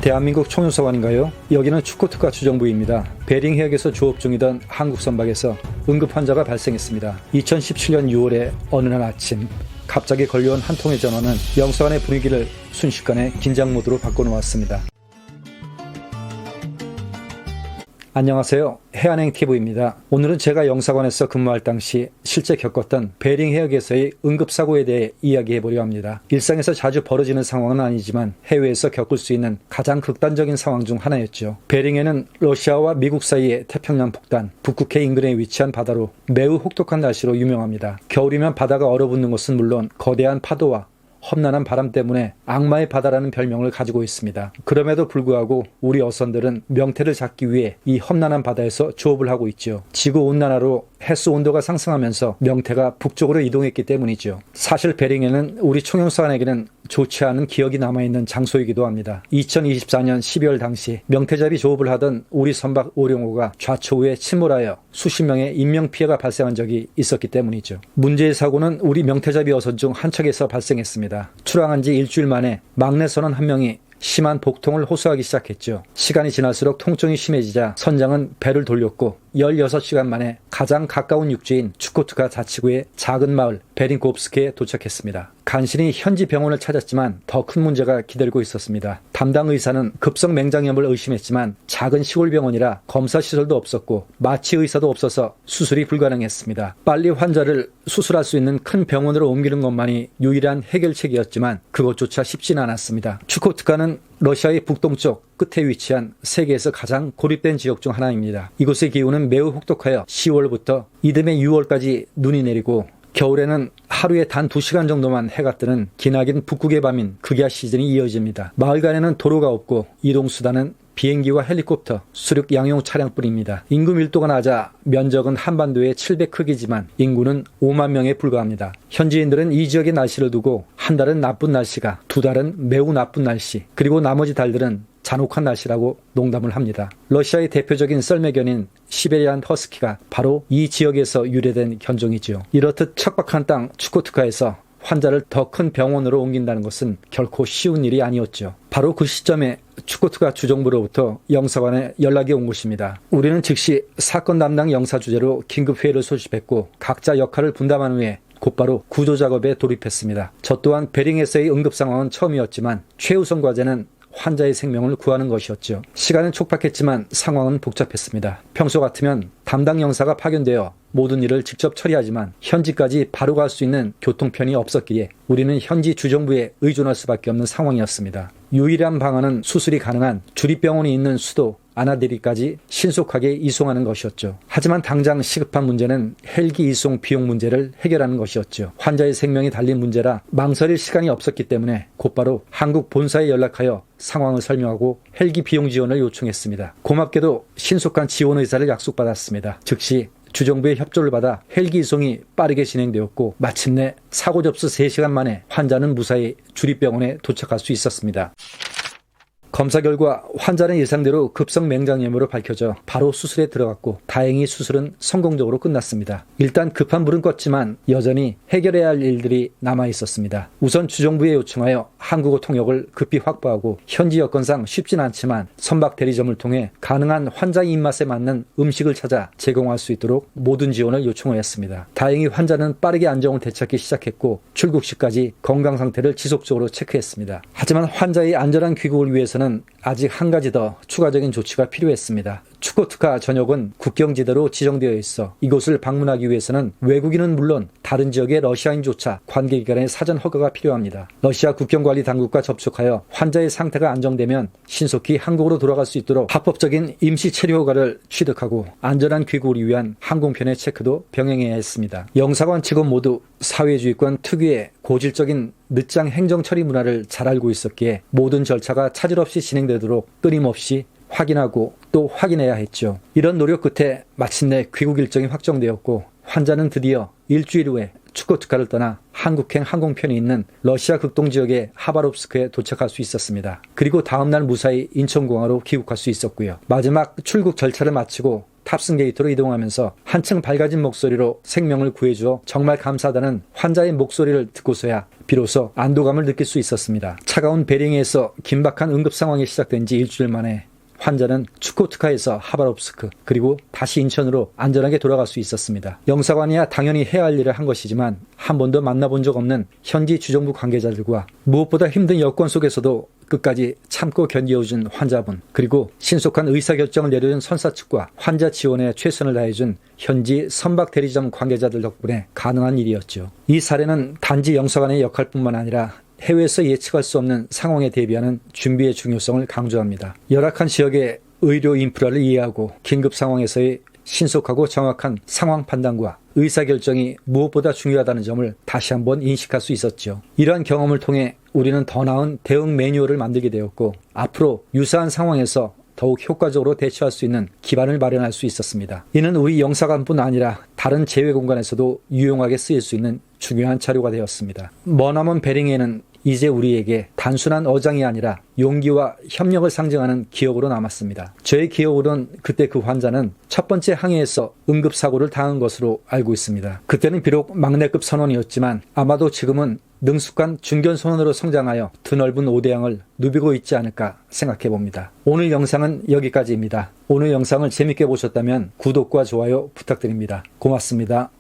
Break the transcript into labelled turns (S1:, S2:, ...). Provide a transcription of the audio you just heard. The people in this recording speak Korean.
S1: 대한민국 총영사관인가요? 여기는 축구특가 주정부입니다. 베링 해역에서 조업 중이던 한국 선박에서 응급 환자가 발생했습니다. 2017년 6월에 어느 날 아침 갑자기 걸려온 한 통의 전화는 영사관의 분위기를 순식간에 긴장 모드로 바꿔놓았습니다. 안녕하세요. 해안행TV입니다. 오늘은 제가 영사관에서 근무할 당시 실제 겪었던 베링 해역에서의 응급사고에 대해 이야기해보려 합니다. 일상에서 자주 벌어지는 상황은 아니지만 해외에서 겪을 수 있는 가장 극단적인 상황 중 하나였죠. 베링해는 러시아와 미국 사이의 태평양 북단, 북극해 인근에 위치한 바다로 매우 혹독한 날씨로 유명합니다. 겨울이면 바다가 얼어붙는 것은 물론 거대한 파도와 험난한 바람 때문에 악마의 바다라는 별명을 가지고 있습니다. 그럼에도 불구하고 우리 어선들은 명태를 잡기 위해 이 험난한 바다에서 조업을 하고 있죠. 지구온난화로 해수 온도가 상승하면서 명태가 북쪽으로 이동했기 때문이죠. 사실 베링해는 우리 총영사관에게는 좋지 않은 기억이 남아있는 장소이기도 합니다. 2024년 12월 당시 명태잡이 조업을 하던 우리 선박 오룡호가 좌초우에 침몰하여 수십 명의 인명피해가 발생한 적이 있었기 때문이죠. 문제의 사고는 우리 명태잡이 어선 중 한 척에서 발생했습니다. 출항한 지 일주일 만에 막내 선원 한 명이 심한 복통을 호소하기 시작했죠. 시간이 지날수록 통증이 심해지자 선장은 배를 돌렸고 16시간 만에 가장 가까운 육지인 추코트카 자치구의 작은 마을 베링코프스크에 도착했습니다. 간신히 현지 병원을 찾았지만 더 큰 문제가 기다리고 있었습니다. 담당 의사는 급성 맹장염을 의심했지만 작은 시골 병원이라 검사 시설도 없었고 마취 의사도 없어서 수술이 불가능했습니다. 빨리 환자를 수술할 수 있는 큰 병원으로 옮기는 것만이 유일한 해결책이었지만 그것조차 쉽지는 않았습니다. 추코트카는 러시아의 북동쪽 끝에 위치한 세계에서 가장 고립된 지역 중 하나입니다. 이곳의 기후는 매우 혹독하여 10월부터 이듬해 6월까지 눈이 내리고 겨울에는 하루에 단 2시간 정도만 해가 뜨는 기나긴 북극의 밤인 극야 시즌이 이어집니다. 마을 간에는 도로가 없고 이동수단은 비행기와 헬리콥터, 수륙 양용 차량뿐입니다. 인구 밀도가 낮아 면적은 한반도의 7배 크기지만 인구는 5만 명에 불과합니다. 현지인들은 이 지역의 날씨를 두고 한 달은 나쁜 날씨가, 두 달은 매우 나쁜 날씨, 그리고 나머지 달들은 잔혹한 날씨라고 농담을 합니다. 러시아의 대표적인 썰매견인 시베리안 허스키가 바로 이 지역에서 유래된 견종이지요. 이렇듯 척박한 땅 추코트카에서 환자를 더 큰 병원으로 옮긴다는 것은 결코 쉬운 일이 아니었죠. 바로 그 시점에 추코트카 주정부로부터 영사관에 연락이 온 것입니다. 우리는 즉시 사건 담당 영사 주재로 긴급회의를 소집했고 각자 역할을 분담한 후에 곧바로 구조 작업에 돌입했습니다. 저 또한 베링해에서의 응급 상황은 처음이었지만 최우선 과제는 환자의 생명을 구하는 것이었죠. 시간은 촉박했지만 상황은 복잡했습니다. 평소 같으면 담당 영사가 파견되어 모든 일을 직접 처리하지만 현지까지 바로 갈 수 있는 교통편이 없었기에 우리는 현지 주정부에 의존할 수밖에 없는 상황이었습니다. 유일한 방안은 수술이 가능한 주립병원이 있는 수도 아나데리까지 신속하게 이송하는 것이었죠. 하지만 당장 시급한 문제는 헬기 이송 비용 문제를 해결하는 것이었죠. 환자의 생명이 달린 문제라 망설일 시간이 없었기 때문에 곧바로 한국 본사에 연락하여 상황을 설명하고 헬기 비용 지원을 요청했습니다. 고맙게도 신속한 지원 의사를 약속받았습니다. 즉시 주정부의 협조를 받아 헬기 이송이 빠르게 진행되었고 마침내 사고 접수 3시간 만에 환자는 무사히 주립병원에 도착할 수 있었습니다. 검사 결과 환자는 예상대로 급성 맹장염으로 밝혀져 바로 수술에 들어갔고 다행히 수술은 성공적으로 끝났습니다. 일단 급한 불은 껐지만 여전히 해결해야 할 일들이 남아 있었습니다. 우선 주정부에 요청하여 한국어 통역을 급히 확보하고 현지 여건상 쉽진 않지만 선박 대리점을 통해 가능한 환자의 입맛에 맞는 음식을 찾아 제공할 수 있도록 모든 지원을 요청하였습니다. 다행히 환자는 빠르게 안정을 되찾기 시작했고 출국 시까지 건강 상태를 지속적으로 체크했습니다. 하지만 환자의 안전한 귀국을 위해서는 아직 한 가지 더 추가적인 조치가 필요했습니다. 추코트카 전역은 국경지대로 지정되어 있어 이곳을 방문하기 위해서는 외국인은 물론 다른 지역의 러시아인조차 관계기관의 사전 허가가 필요합니다. 러시아 국경관리 당국과 접촉하여 환자의 상태가 안정되면 신속히 한국으로 돌아갈 수 있도록 합법적인 임시 체류 허가를 취득하고 안전한 귀국을 위한 항공편의 체크도 병행해야 했습니다. 영사관 직원 모두 사회주의권 특유의 고질적인 늦장 행정 처리 문화를 잘 알고 있었기에 모든 절차가 차질 없이 진행되도록 끊임없이 확인하고 또 확인해야 했죠. 이런 노력 끝에 마침내 귀국 일정이 확정되었고 환자는 드디어 일주일 후에 추코트카를 떠나 한국행 항공편이 있는 러시아 극동 지역의 하바롭스크에 도착할 수 있었습니다. 그리고 다음날 무사히 인천공항으로 귀국할 수 있었고요. 마지막 출국 절차를 마치고 탑승 게이트로 이동하면서 한층 밝아진 목소리로 생명을 구해주어 정말 감사하다는 환자의 목소리를 듣고서야 비로소 안도감을 느낄 수 있었습니다. 차가운 베링에서 긴박한 응급 상황이 시작된 지 일주일 만에 환자는 추코트카에서 하바롭스크 그리고 다시 인천으로 안전하게 돌아갈 수 있었습니다. 영사관이야 당연히 해야 할 일을 한 것이지만 한 번도 만나본 적 없는 현지 주정부 관계자들과 무엇보다 힘든 여건 속에서도 끝까지 참고 견디어준 환자분, 그리고 신속한 의사결정을 내려준 선사 측과 환자 지원에 최선을 다해준 현지 선박 대리점 관계자들 덕분에 가능한 일이었죠. 이 사례는 단지 영사관의 역할뿐만 아니라 해외에서 예측할 수 없는 상황에 대비하는 준비의 중요성을 강조합니다. 열악한 지역의 의료 인프라를 이해하고 긴급 상황에서의 신속하고 정확한 상황 판단과 의사결정이 무엇보다 중요하다는 점을 다시 한번 인식할 수 있었죠. 이러한 경험을 통해 우리는 더 나은 대응 매뉴얼을 만들게 되었고 앞으로 유사한 상황에서 더욱 효과적으로 대처할 수 있는 기반을 마련할 수 있었습니다. 이는 우리 영사관뿐 아니라 다른 재외 공간에서도 유용하게 쓰일 수 있는 중요한 자료가 되었습니다. 머나먼 베링에는 이제 우리에게 단순한 어장이 아니라 용기와 협력을 상징하는 기억으로 남았습니다. 저의 기억으로는 그때 그 환자는 첫 번째 항해에서 응급사고를 당한 것으로 알고 있습니다. 그때는 비록 막내급 선원이었지만 아마도 지금은 능숙한 중견 선원으로 성장하여 드넓은 오대양을 누비고 있지 않을까 생각해 봅니다. 오늘 영상은 여기까지입니다. 오늘 영상을 재밌게 보셨다면 구독과 좋아요 부탁드립니다. 고맙습니다.